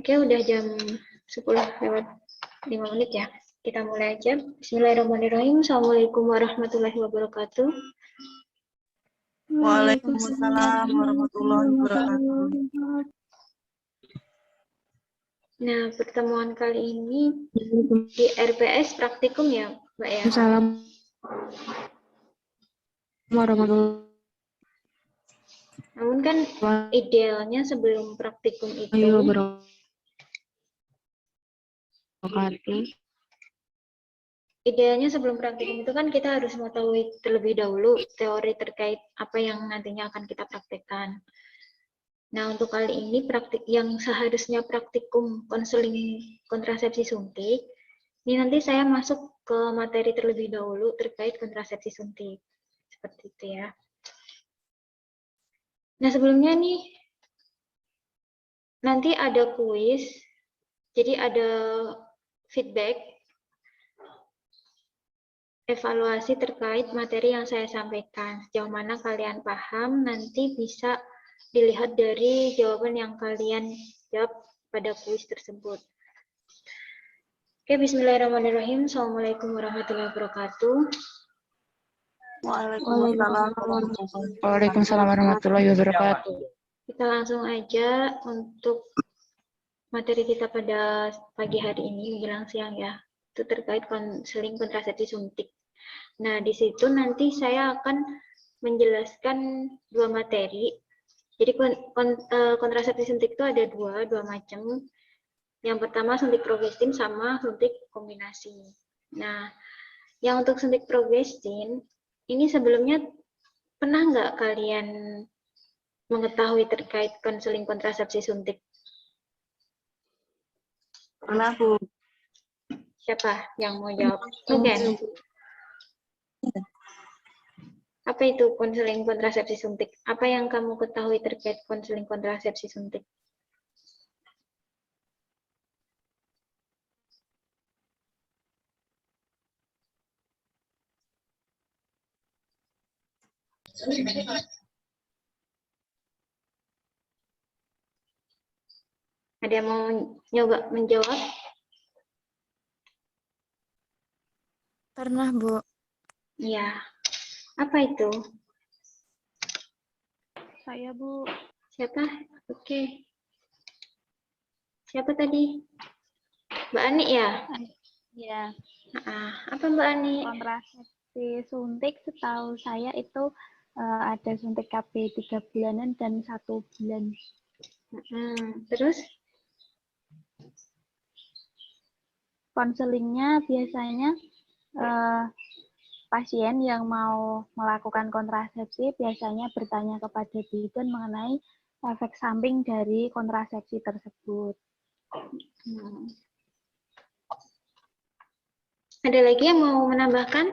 Oke, udah jam 10:05 ya. Kita mulai aja. Bismillahirrahmanirrahim. Assalamualaikum warahmatullahi wabarakatuh. Waalaikumsalam warahmatullahi wabarakatuh. Nah, pertemuan kali ini di RPS praktikum ya, Mbak ya? Assalamualaikum warahmatullahi Namun kan idealnya sebelum praktikum itu, wabarakatuh. kan kita harus mengetahui terlebih dahulu teori terkait apa yang nantinya akan kita praktekkan. Nah, untuk kali ini yang seharusnya praktikum konseling kontrasepsi suntik, ini nanti saya masuk ke materi terlebih dahulu terkait kontrasepsi suntik. Seperti itu ya. Nah, sebelumnya nih, nanti ada kuis, jadi ada feedback, evaluasi terkait materi yang saya sampaikan. Sejauh mana kalian paham, nanti bisa dilihat dari jawaban yang kalian jawab pada kuis tersebut. Oke, bismillahirrahmanirrahim. Assalamualaikum warahmatullahi wabarakatuh. Waalaikumsalam warahmatullahi wabarakatuh. Kita langsung aja untuk materi kita pada pagi hari ini menjelang siang ya. Itu terkait konseling kontrasepsi suntik. Nah, di situ nanti saya akan menjelaskan dua materi. Jadi kontrasepsi suntik itu ada dua macam. Yang pertama suntik progestin sama suntik kombinasi. Nah, yang untuk suntik progestin, ini sebelumnya pernah nggak kalian mengetahui terkait konseling kontrasepsi suntik? Pernah, Bu. Siapa yang mau jawab? Oke. Apa itu konseling kontrasepsi suntik? Apa yang kamu ketahui terkait konseling kontrasepsi suntik? Ada yang mau nyoba menjawab? Pernah, Bu. Ya. Apa itu? Saya, Bu. Siapa? Oke. Siapa tadi? Mbak Ani ya? Ya, Apa Mbak Ani? kontrasepsi suntik setahu saya itu ada suntik KB 3 bulanan dan 1 bulan. Terus? Konselingnya biasanya pasien yang mau melakukan kontrasepsi biasanya bertanya kepada bidan mengenai efek samping dari kontrasepsi tersebut. Ada lagi yang mau menambahkan?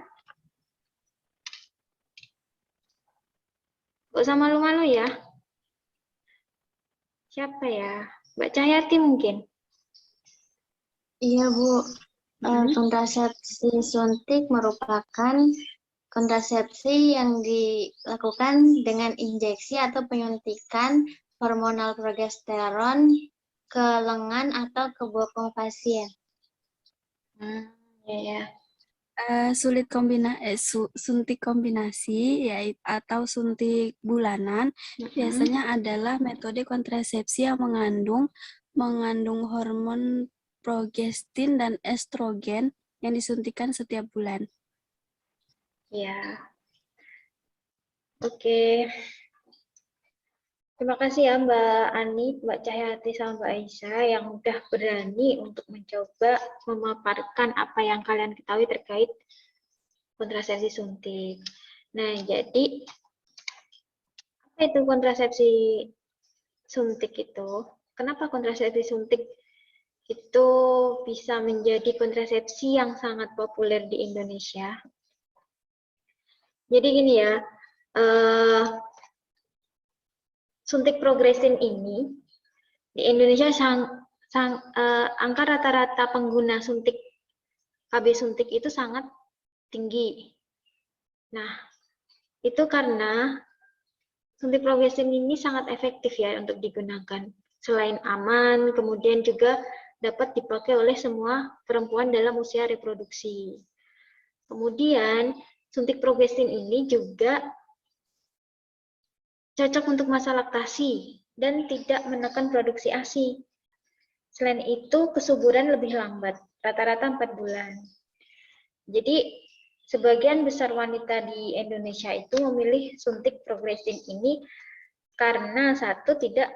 Gak usah malu-malu ya. Siapa ya? Mbak Cahyati mungkin? Iya, Bu. Kontrasepsi suntik merupakan kontrasepsi yang dilakukan dengan injeksi atau penyuntikan hormonal progesteron ke lengan atau ke bokong pasien. Ya. Suntik kombinasi atau suntik bulanan biasanya adalah metode kontrasepsi yang mengandung hormon progestin dan estrogen yang disuntikan setiap bulan. Ya. Oke. Terima kasih ya Mbak Ani, Mbak Cahyati, sama Mbak Aisyah yang udah berani untuk mencoba memaparkan apa yang kalian ketahui terkait kontrasepsi suntik. Nah, jadi apa itu kontrasepsi suntik itu? Kenapa kontrasepsi suntik itu bisa menjadi kontrasepsi yang sangat populer di Indonesia? Jadi gini ya, suntik progestin ini di Indonesia angka rata-rata pengguna suntik KB suntik itu sangat tinggi. Nah, itu karena suntik progestin ini sangat efektif ya untuk digunakan. selain aman, kemudian juga dapat dipakai oleh semua perempuan dalam usia reproduksi. Kemudian, suntik progestin ini juga cocok untuk masa laktasi dan tidak menekan produksi ASI. Selain itu, kesuburan lebih lambat, rata-rata 4 bulan. Jadi, sebagian besar wanita di Indonesia itu memilih suntik progestin ini karena satu, tidak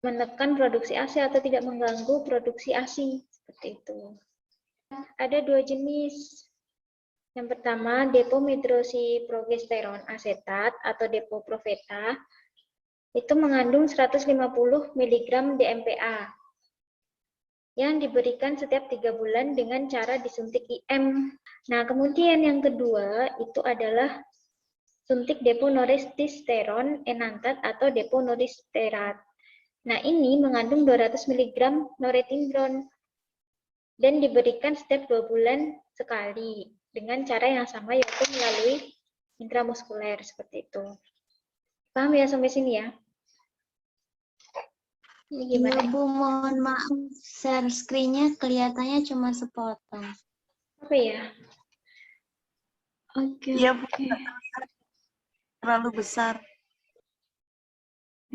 menekan produksi ASI atau tidak mengganggu produksi ASI, seperti itu. Ada 2 jenis. Yang pertama, depomedroxiprogesteron asetat atau Depo-Proveta. Itu mengandung 150 mg DMPA yang diberikan setiap 3 bulan dengan cara disuntik IM. Nah, kemudian yang kedua itu adalah suntik deponoristeron enantat atau deponoristerat. Nah, ini mengandung 200 mg norethindron dan diberikan setiap 2 bulan sekali dengan cara yang sama, yaitu melalui intramuskuler, seperti itu. Paham ya sampai sini ya? Ini gimana? Iya, Bu, mohon maaf, share screen-nya kelihatannya cuma sepotong. Apa ya? Oke, Iya, Bu. oke. Terlalu besar.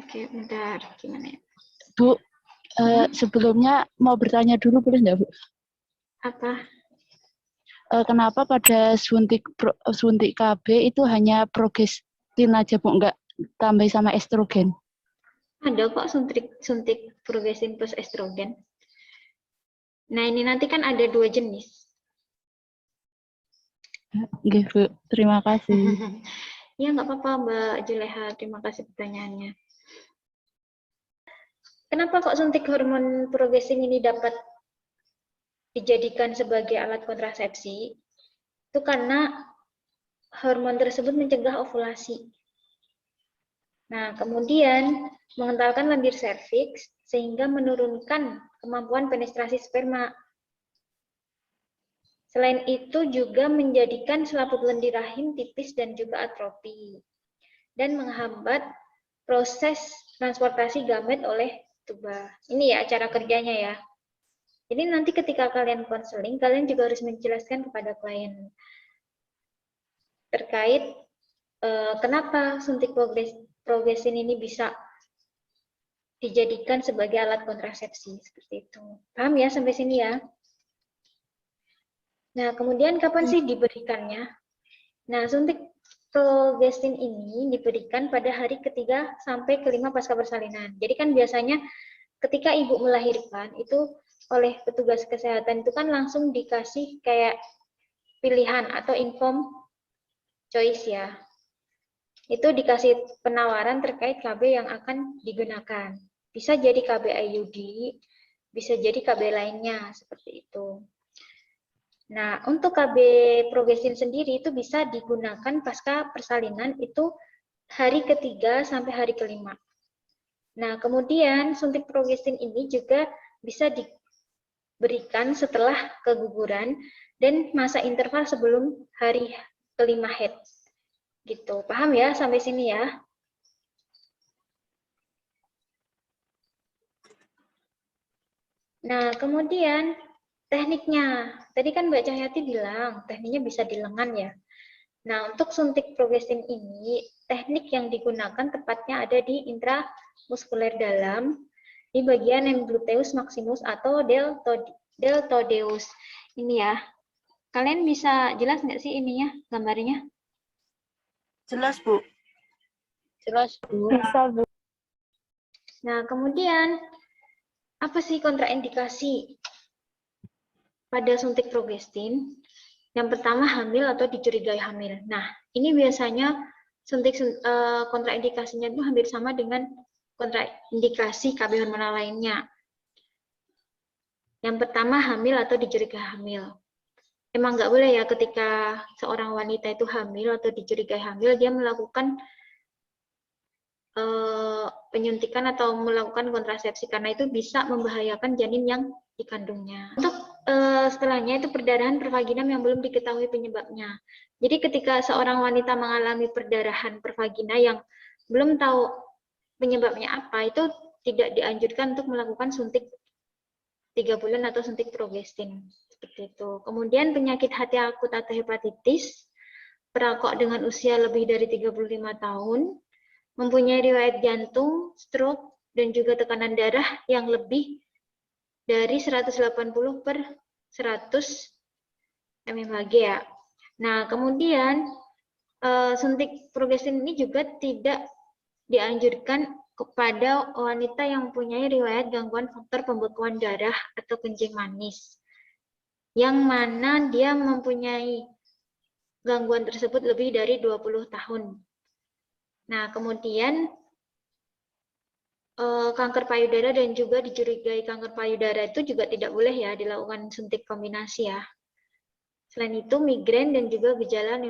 Oke, bentar. Gimana ya? Bu, sebelumnya mau bertanya dulu boleh nggak, Bu? Apa? Kenapa pada suntik KB itu hanya progestin aja, Bu, nggak tambah sama estrogen? Ada kok suntik progestin plus estrogen. Nah, ini nanti kan ada 2 jenis. Oke, Bu. Terima kasih. Ya, nggak apa-apa, Mbak Juleha. Terima kasih pertanyaannya. Kenapa kok suntik hormon progestin ini dapat dijadikan sebagai alat kontrasepsi? Itu karena hormon tersebut mencegah ovulasi. Nah, kemudian mengentalkan lendir serviks sehingga menurunkan kemampuan penetrasi sperma. Selain itu juga menjadikan selaput lendir rahim tipis dan juga atrofi, dan menghambat proses transportasi gamet oleh tuba. Ini ya cara kerjanya ya. Jadi nanti ketika kalian konseling, kalian juga harus menjelaskan kepada klien terkait kenapa suntik progestin ini bisa dijadikan sebagai alat kontrasepsi, seperti itu. Paham ya sampai sini ya? Nah, kemudian kapan sih diberikannya? Nah, suntik progestin ini diberikan pada hari ketiga sampai kelima pasca persalinan. Jadi kan biasanya ketika ibu melahirkan itu oleh petugas kesehatan itu kan langsung dikasih kayak pilihan atau inform choice ya. Itu dikasih penawaran terkait KB yang akan digunakan. Bisa jadi KB IUD, bisa jadi KB lainnya, seperti itu. Nah, untuk KB progestin sendiri itu bisa digunakan pasca persalinan itu hari ketiga sampai hari kelima. Nah, kemudian suntik progestin ini juga bisa diberikan setelah keguguran dan masa interval sebelum hari kelima haid. Gitu. Paham ya sampai sini ya? Nah, kemudian tekniknya. Tadi kan Mbak Cahyati bilang tekniknya bisa di lengan ya. Nah, untuk suntik progestin ini, teknik yang digunakan tepatnya ada di intramuskuler dalam, di bagian gluteus maximus atau deltoideus. Ini ya. Kalian bisa jelas nggak sih ininya, gambarnya? Jelas, Bu. Jelas, Bu. Bisa, Bu. Nah, kemudian apa sih kontraindikasi pada suntik progestin? Yang pertama, hamil atau dicurigai hamil. Nah, ini biasanya suntik kontraindikasinya itu hampir sama dengan kontraindikasi KB hormonal lainnya. Yang pertama, hamil atau dicurigai hamil. Emang nggak boleh ya ketika seorang wanita itu hamil atau dicurigai hamil, dia melakukan penyuntikan atau melakukan kontrasepsi, karena itu bisa membahayakan janin yang dikandungnya. Untuk setelahnya itu perdarahan pervaginam yang belum diketahui penyebabnya. Jadi ketika seorang wanita mengalami perdarahan pervagina yang belum tahu penyebabnya apa, itu tidak dianjurkan untuk melakukan suntik 3 bulan atau suntik progestin. Seperti itu. Kemudian penyakit hati akut atau hepatitis, perokok dengan usia lebih dari 35 tahun, mempunyai riwayat jantung, stroke, dan juga tekanan darah yang lebih dari 180 per 100 mmHg ya. Nah, kemudian suntik progestin ini juga tidak dianjurkan kepada wanita yang mempunyai riwayat gangguan faktor pembekuan darah atau kencing manis, yang mana dia mempunyai gangguan tersebut lebih dari 20 tahun. Nah, kemudian kanker payudara dan juga dicurigai kanker payudara itu juga tidak boleh ya dilakukan suntik kombinasi ya. Selain itu, migrain dan juga gejala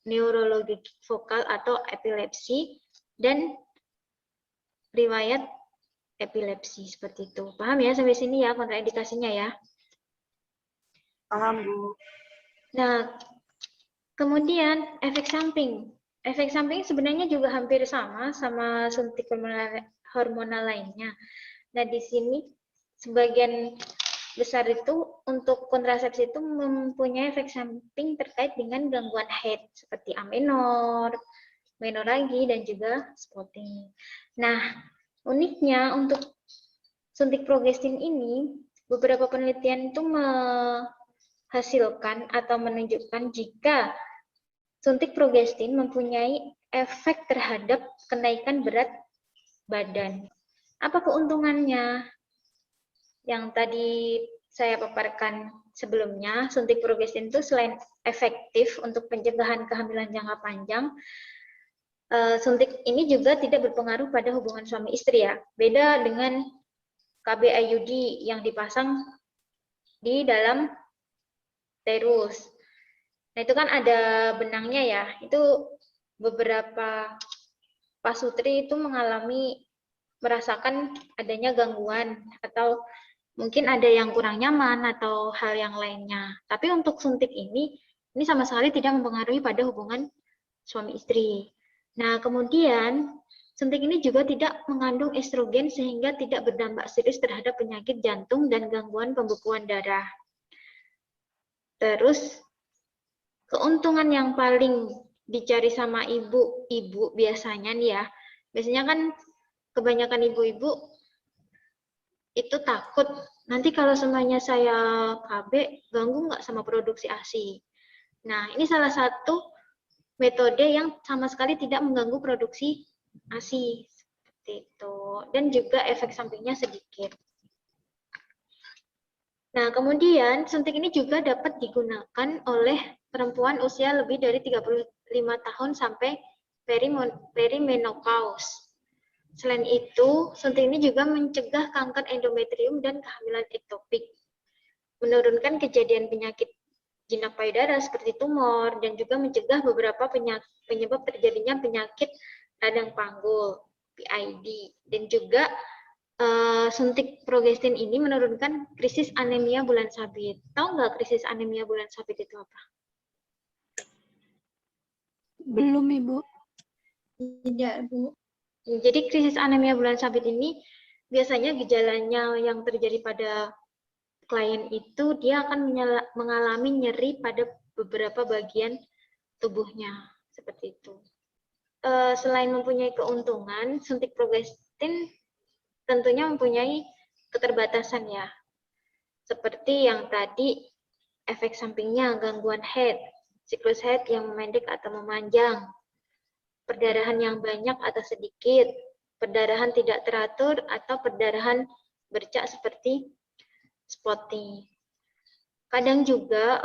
neurologik vokal atau epilepsi dan riwayat epilepsi seperti itu. Paham ya sampai sini ya kontraindikasinya ya? Paham, Bu. Nah, kemudian efek samping. Efek samping sebenarnya juga hampir sama suntik hormonal lainnya. Nah, di sini sebagian besar itu untuk kontrasepsi itu mempunyai efek samping terkait dengan gangguan haid seperti amenor, menoragi, dan juga spotting. Nah, uniknya untuk suntik progestin ini, beberapa penelitian itu menghasilkan atau menunjukkan jika suntik progestin mempunyai efek terhadap kenaikan berat badan. Apa keuntungannya? Yang tadi saya paparkan sebelumnya, suntik progestin itu selain efektif untuk pencegahan kehamilan jangka panjang, suntik ini juga tidak berpengaruh pada hubungan suami istri ya. Beda dengan KB IUD yang dipasang di dalam uterus. Nah, itu kan ada benangnya ya. Itu beberapa pasutri itu merasakan adanya gangguan atau mungkin ada yang kurang nyaman atau hal yang lainnya. Tapi untuk suntik ini sama sekali tidak mempengaruhi pada hubungan suami istri. Nah, kemudian suntik ini juga tidak mengandung estrogen sehingga tidak berdampak serius terhadap penyakit jantung dan gangguan pembekuan darah. Terus, keuntungan yang paling dicari sama ibu-ibu biasanya nih ya, biasanya kan kebanyakan ibu-ibu itu takut, nanti kalau semuanya saya KB, ganggu nggak sama produksi ASI? Nah, ini salah satu metode yang sama sekali tidak mengganggu produksi ASI. Seperti itu. Dan juga efek sampingnya sedikit. Nah, kemudian suntik ini juga dapat digunakan oleh perempuan usia lebih dari 35 tahun sampai perimenopause. Selain itu, suntik ini juga mencegah kanker endometrium dan kehamilan ektopik, menurunkan kejadian penyakit jinak payudara seperti tumor, dan juga mencegah beberapa penyebab terjadinya penyakit radang panggul, PID, dan juga suntik progestin ini menurunkan krisis anemia bulan sabit. Tahu nggak krisis anemia bulan sabit itu apa? Belum, Ibu. Tidak, Bu. Jadi krisis anemia bulan sabit ini biasanya gejalanya yang terjadi pada klien itu dia akan mengalami nyeri pada beberapa bagian tubuhnya. Seperti itu. Selain mempunyai keuntungan, suntik progestin tentunya mempunyai keterbatasan ya. Seperti yang tadi, efek sampingnya gangguan haid, siklus haid yang memendek atau memanjang, perdarahan yang banyak atau sedikit, perdarahan tidak teratur, atau perdarahan bercak seperti spotting. Kadang juga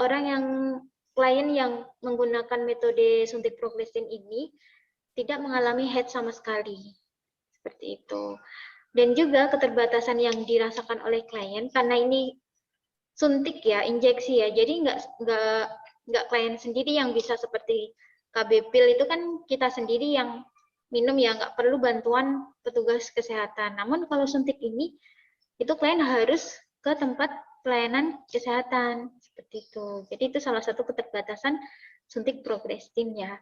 klien yang menggunakan metode suntik progestin ini tidak mengalami haid sama sekali. Seperti itu. Dan juga keterbatasan yang dirasakan oleh klien karena ini suntik ya, injeksi ya. Jadi nggak klien sendiri yang bisa seperti KB pil itu kan kita sendiri yang minum ya, nggak perlu bantuan petugas kesehatan. Namun kalau suntik ini itu klien harus ke tempat pelayanan kesehatan seperti itu. Jadi itu salah satu keterbatasan suntik progestin ya.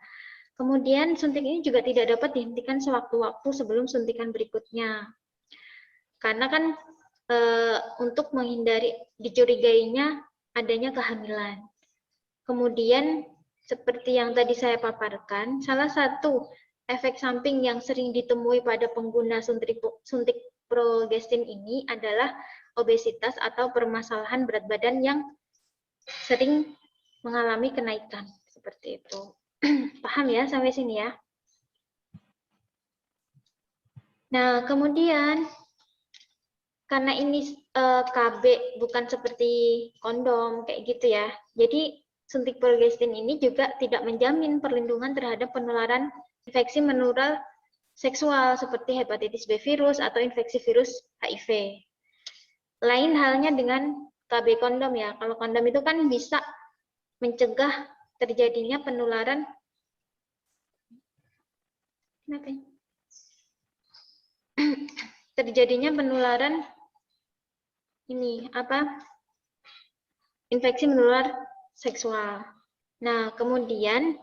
Kemudian suntik ini juga tidak dapat dihentikan sewaktu-waktu sebelum suntikan berikutnya. Karena kan untuk menghindari dicurigainya adanya kehamilan. Kemudian seperti yang tadi saya paparkan, salah satu efek samping yang sering ditemui pada pengguna suntik progestin ini adalah obesitas atau permasalahan berat badan yang sering mengalami kenaikan. Seperti itu. Paham ya sampai sini ya? Nah, kemudian karena ini KB bukan seperti kondom kayak gitu ya. Jadi suntik progestin ini juga tidak menjamin perlindungan terhadap penularan infeksi menular seksual seperti hepatitis B virus atau infeksi virus HIV. Lain halnya dengan KB kondom ya. Kalau kondom itu kan bisa mencegah terjadinya penularan terjadinya penularan ini infeksi menular seksual. Nah, kemudian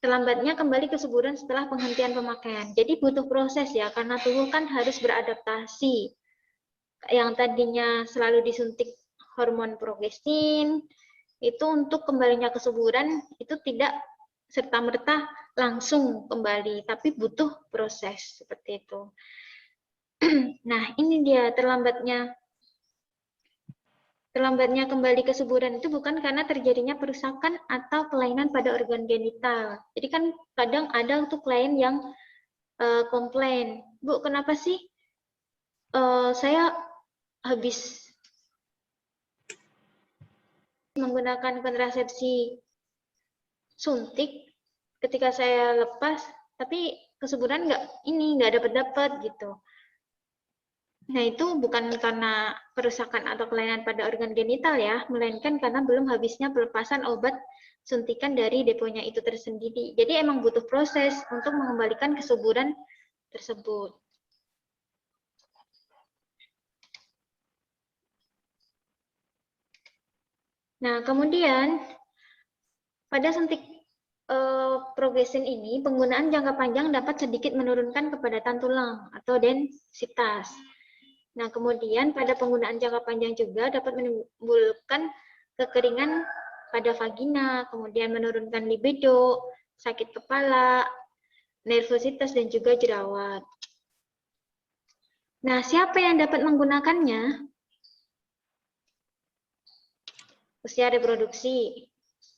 terlambatnya kembali kesuburan setelah penghentian pemakaian. Jadi butuh proses ya, karena tubuh kan harus beradaptasi. Yang tadinya selalu disuntik hormon progestin, itu untuk kembalinya kesuburan itu tidak serta-merta langsung kembali, tapi butuh proses seperti itu. Nah, ini dia terlambatnya kembali kesuburan itu bukan karena terjadinya perusakan atau kelainan pada organ genital. Jadi kan kadang ada tuh klien yang komplain, Bu, kenapa sih saya habis menggunakan kontrasepsi suntik ketika saya lepas, tapi kesuburan nggak dapat gitu. Nah, itu bukan karena perusakan atau kelainan pada organ genital ya, melainkan karena belum habisnya pelepasan obat suntikan dari deponya itu tersendiri. Jadi emang butuh proses untuk mengembalikan kesuburan tersebut. Nah, kemudian pada suntik progestin ini, penggunaan jangka panjang dapat sedikit menurunkan kepadatan tulang atau densitas. Nah, kemudian pada penggunaan jangka panjang juga dapat menimbulkan kekeringan pada vagina, kemudian menurunkan libido, sakit kepala, nervositas, dan juga jerawat. Nah, siapa yang dapat menggunakannya? Usia reproduksi,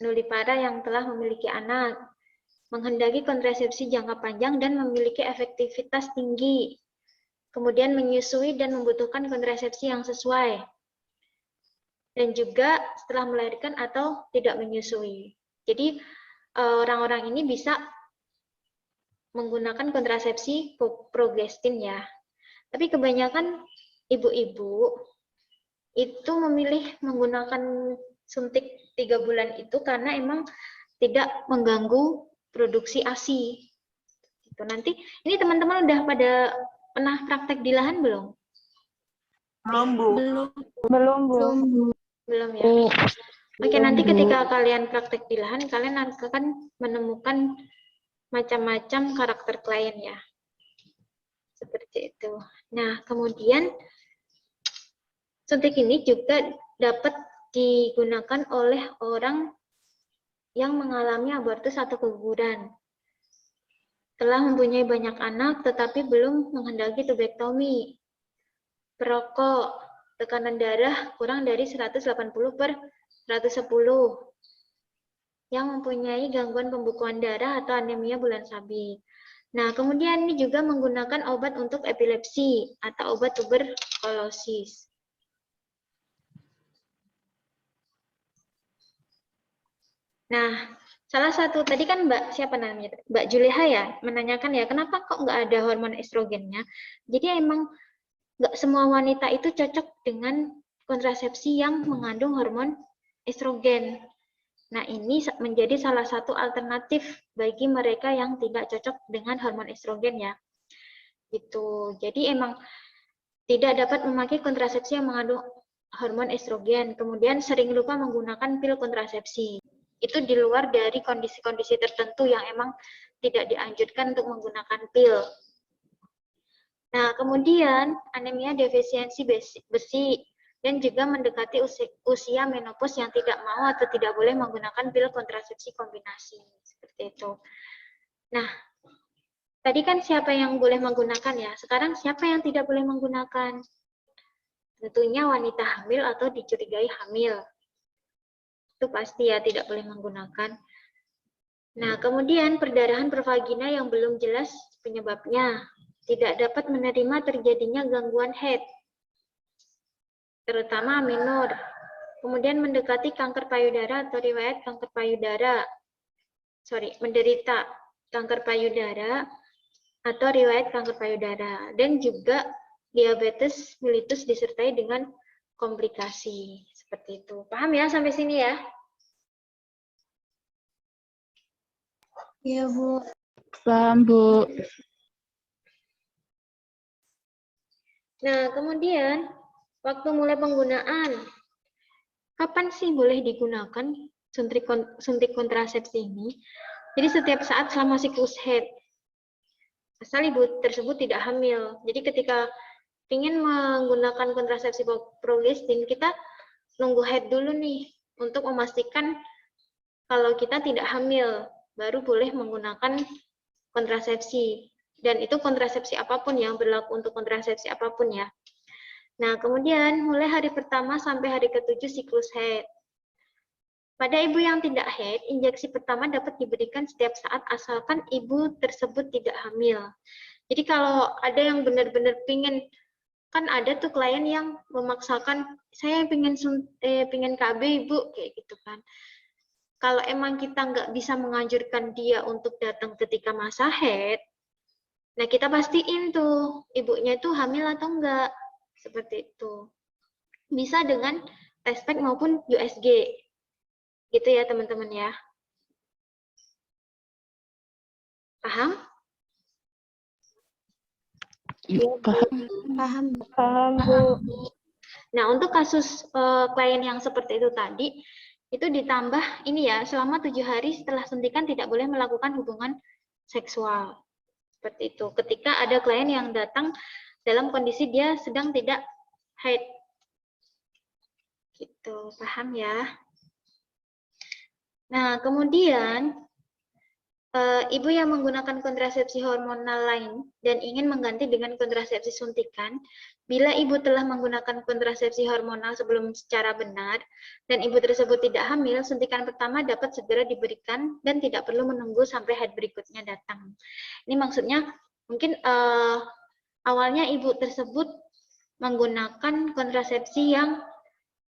nulipara yang telah memiliki anak, menghendaki kontrasepsi jangka panjang dan memiliki efektivitas tinggi, kemudian menyusui dan membutuhkan kontrasepsi yang sesuai, dan juga setelah melahirkan atau tidak menyusui. Jadi orang-orang ini bisa menggunakan kontrasepsi progestin ya. Tapi kebanyakan ibu-ibu itu memilih menggunakan suntik 3 bulan itu karena emang tidak mengganggu produksi ASI. Gitu. Nanti ini teman-teman udah pada pernah praktek di lahan belum? Belum, Bu. Belum, Bu. Belum ya. Oke, nanti ketika kalian praktek di lahan, kalian akan menemukan macam-macam karakter klien ya. Seperti itu. Nah, kemudian suntik ini juga dapat digunakan oleh orang yang mengalami abortus atau keguguran. Telah mempunyai banyak anak tetapi belum menghendaki tubektomi. Perokok, tekanan darah kurang dari 180/110. Yang mempunyai gangguan pembekuan darah atau anemia bulan sabit. Nah, kemudian ini juga menggunakan obat untuk epilepsi atau obat tuberkulosis. Nah, salah satu tadi kan siapa namanya? Mbak Juleha ya, menanyakan ya, kenapa kok nggak ada hormon estrogennya? Jadi emang nggak semua wanita itu cocok dengan kontrasepsi yang mengandung hormon estrogen. Nah, ini menjadi salah satu alternatif bagi mereka yang tidak cocok dengan hormon estrogen ya. Gitu. Jadi emang tidak dapat memakai kontrasepsi yang mengandung hormon estrogen, kemudian sering lupa menggunakan pil kontrasepsi. Itu di luar dari kondisi-kondisi tertentu yang emang tidak dianjurkan untuk menggunakan pil. Nah, kemudian anemia defisiensi besi dan juga mendekati usia menopause yang tidak mau atau tidak boleh menggunakan pil kontrasepsi kombinasi. Seperti itu. Nah, tadi kan siapa yang boleh menggunakan ya? Sekarang siapa yang tidak boleh menggunakan? Tentunya wanita hamil atau dicurigai hamil. Itu pasti ya tidak boleh menggunakan. Nah, kemudian perdarahan pervagina yang belum jelas penyebabnya. Tidak dapat menerima terjadinya gangguan head, terutama minor. Kemudian mendekati kanker payudara atau riwayat kanker payudara. Menderita kanker payudara atau riwayat kanker payudara. Dan juga diabetes mellitus disertai dengan komplikasi. Seperti itu. Paham ya sampai sini ya? Iya, Bu. Paham, Bu. Nah, kemudian waktu mulai penggunaan. Kapan sih boleh digunakan suntik kontrasepsi ini? Jadi setiap saat selama siklus haid. Asal ibu tersebut tidak hamil. Jadi ketika ingin menggunakan kontrasepsi progestin, kita nunggu haid dulu nih untuk memastikan kalau kita tidak hamil, baru boleh menggunakan kontrasepsi. Dan itu kontrasepsi apapun yang berlaku untuk kontrasepsi apapun ya. Nah, kemudian mulai hari pertama sampai hari ke-7 siklus haid. Pada ibu yang tidak haid, injeksi pertama dapat diberikan setiap saat asalkan ibu tersebut tidak hamil. Jadi kalau ada yang benar-benar pingin, kan ada tuh klien yang memaksakan, saya pingin KB ibu, kayak gitu kan. Kalau emang kita nggak bisa menganjurkan dia untuk datang ketika masa haid, nah kita pastiin tuh ibunya itu hamil atau enggak. Seperti itu. Bisa dengan test pack maupun USG. Gitu ya teman-teman ya. Paham? Paham. Paham. Bu. Nah, untuk kasus klien yang seperti itu tadi, itu ditambah ini ya, selama 7 hari setelah suntikan tidak boleh melakukan hubungan seksual. Seperti itu. Ketika ada klien yang datang dalam kondisi dia sedang tidak haid. Gitu, paham ya? Nah, kemudian ibu yang menggunakan kontrasepsi hormonal lain dan ingin mengganti dengan kontrasepsi suntikan, bila ibu telah menggunakan kontrasepsi hormonal sebelum secara benar dan ibu tersebut tidak hamil, suntikan pertama dapat segera diberikan dan tidak perlu menunggu sampai haid berikutnya datang. Ini maksudnya mungkin awalnya ibu tersebut menggunakan kontrasepsi yang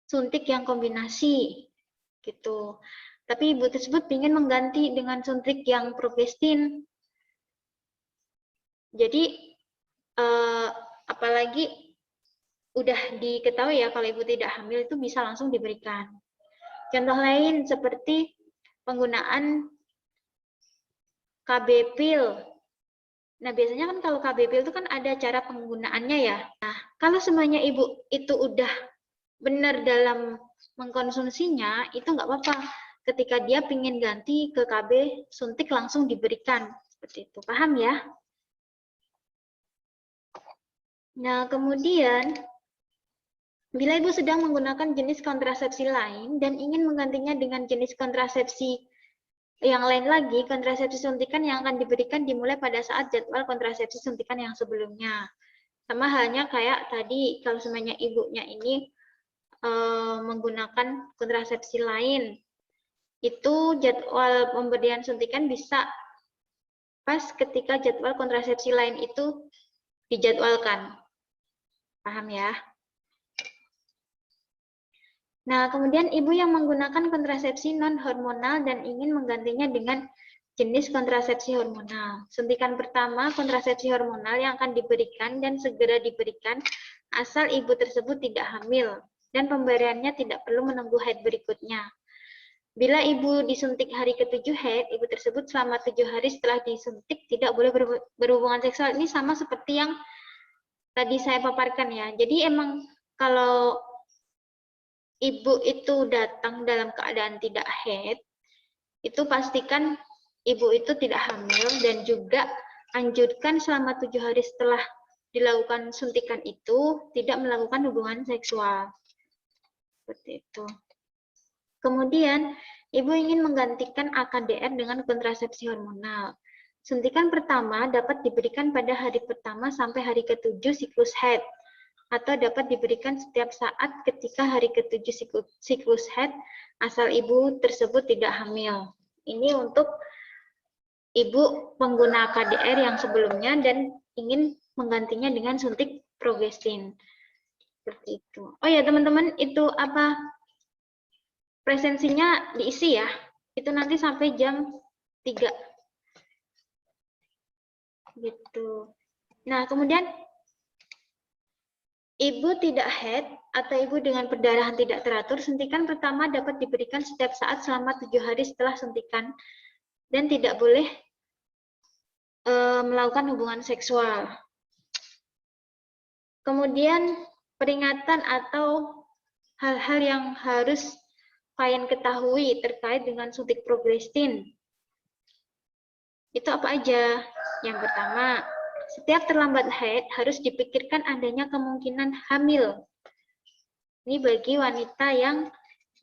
suntik yang kombinasi gitu. Tapi ibu tersebut ingin mengganti dengan suntik yang progestin. Jadi apalagi udah diketahui ya kalau ibu tidak hamil itu bisa langsung diberikan. Contoh lain seperti penggunaan KB pil. Nah, biasanya kan kalau KB pil itu kan ada cara penggunaannya ya. Nah, kalau semuanya ibu itu udah benar dalam mengkonsumsinya, itu nggak apa-apa. Ketika dia ingin ganti ke KB, suntik langsung diberikan. Seperti itu. Paham ya? Nah, kemudian, bila ibu sedang menggunakan jenis kontrasepsi lain dan ingin menggantinya dengan jenis kontrasepsi yang lain lagi, kontrasepsi suntikan yang akan diberikan dimulai pada saat jadwal kontrasepsi suntikan yang sebelumnya. Sama halnya kayak tadi, kalau semuanya ibunya ini menggunakan kontrasepsi lain, itu jadwal pemberian suntikan bisa pas ketika jadwal kontrasepsi lain itu dijadwalkan. Paham ya? Nah, kemudian ibu yang menggunakan kontrasepsi non-hormonal dan ingin menggantinya dengan jenis kontrasepsi hormonal. Suntikan pertama kontrasepsi hormonal yang akan diberikan dan segera diberikan asal ibu tersebut tidak hamil dan pemberiannya tidak perlu menunggu haid berikutnya. Bila ibu disuntik hari ke-7 haid, ibu tersebut selama 7 hari setelah disuntik tidak boleh berhubungan seksual. Ini sama seperti yang tadi saya paparkan ya. Jadi emang kalau ibu itu datang dalam keadaan tidak haid, itu pastikan ibu itu tidak hamil dan juga anjurkan selama 7 hari setelah dilakukan suntikan itu tidak melakukan hubungan seksual. Seperti itu. Kemudian, ibu ingin menggantikan AKDR dengan kontrasepsi hormonal. Suntikan pertama dapat diberikan pada hari pertama sampai hari ke-7 siklus haid, atau dapat diberikan setiap saat ketika hari ke-7 siklus haid, asal ibu tersebut tidak hamil. Ini untuk ibu pengguna KDR yang sebelumnya dan ingin menggantinya dengan suntik progestin. Seperti itu. Oh ya teman-teman, itu apa? Presensinya diisi ya. Itu nanti sampai jam 3. Gitu. Nah, kemudian ibu tidak haid atau ibu dengan perdarahan tidak teratur, suntikan pertama dapat diberikan setiap saat selama 7 hari setelah suntikan dan tidak boleh melakukan hubungan seksual. Kemudian peringatan atau hal-hal yang harus klien ketahui terkait dengan suntik progestin. Itu apa aja? Yang pertama, setiap terlambat haid harus dipikirkan adanya kemungkinan hamil. Ini bagi wanita yang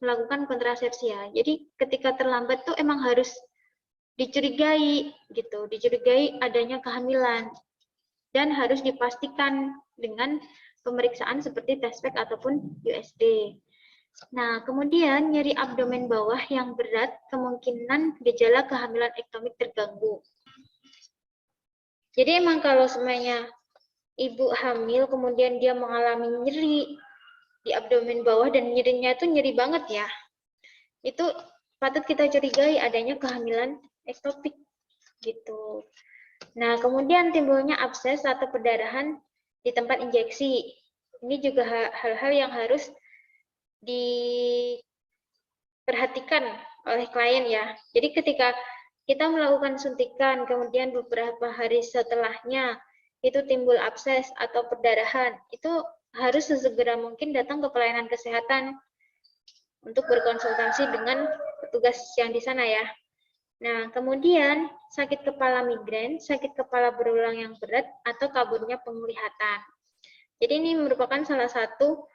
melakukan kontrasepsi ya. Jadi ketika terlambat tuh emang harus dicurigai gitu, dicurigai adanya kehamilan dan harus dipastikan dengan pemeriksaan seperti test pack ataupun USG. Nah, kemudian nyeri abdomen bawah yang berat kemungkinan gejala kehamilan ektomik terganggu. Jadi emang kalau semuanya ibu hamil kemudian dia mengalami nyeri di abdomen bawah dan nyerinya itu nyeri banget ya, itu patut kita curigai adanya kehamilan ektopik gitu. Nah, kemudian timbulnya abses atau perdarahan di tempat injeksi. Ini juga hal-hal yang harus diperhatikan oleh klien ya. Jadi ketika kita melakukan suntikan, kemudian beberapa hari setelahnya itu timbul abses atau perdarahan, itu harus sesegera mungkin datang ke pelayanan kesehatan untuk berkonsultasi dengan petugas yang di sana ya. Nah, kemudian sakit kepala migrain, sakit kepala berulang yang berat, atau kaburnya penglihatan. Jadi ini merupakan salah satu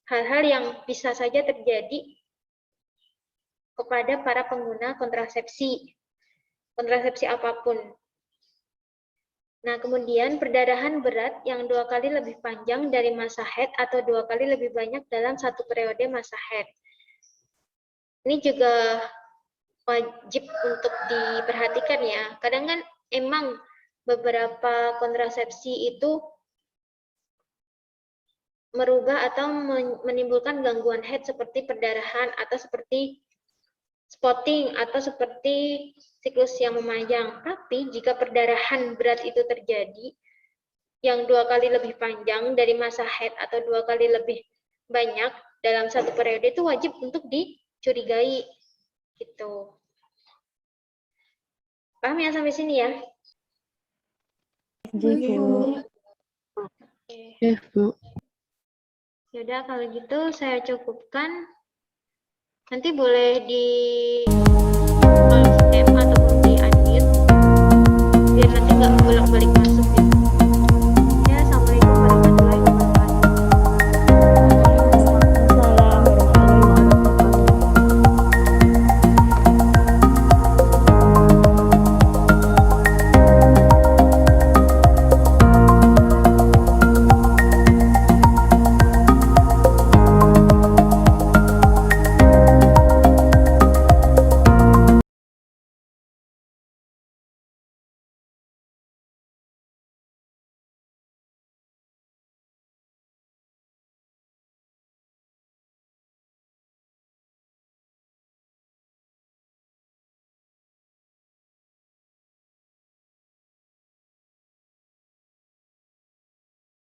hal-hal yang bisa saja terjadi kepada para pengguna kontrasepsi apapun. Nah, kemudian perdarahan berat yang 2 kali lebih panjang dari masa haid atau 2 kali lebih banyak dalam satu periode masa haid. Ini juga wajib untuk diperhatikan ya. Kadang kan emang beberapa kontrasepsi itu merubah atau menimbulkan gangguan haid seperti perdarahan atau seperti spotting atau seperti siklus yang memanjang. Tapi jika perdarahan berat itu terjadi yang 2 kali lebih panjang dari masa haid atau 2 kali lebih banyak dalam satu periode, itu wajib untuk dicurigai gitu. Paham ya sampai sini ya? Bu. Ya, Bu. Yaudah kalau gitu saya cukupkan. Nanti boleh di call stem ataupun di unmute biar nanti nggak bolak-balik masuk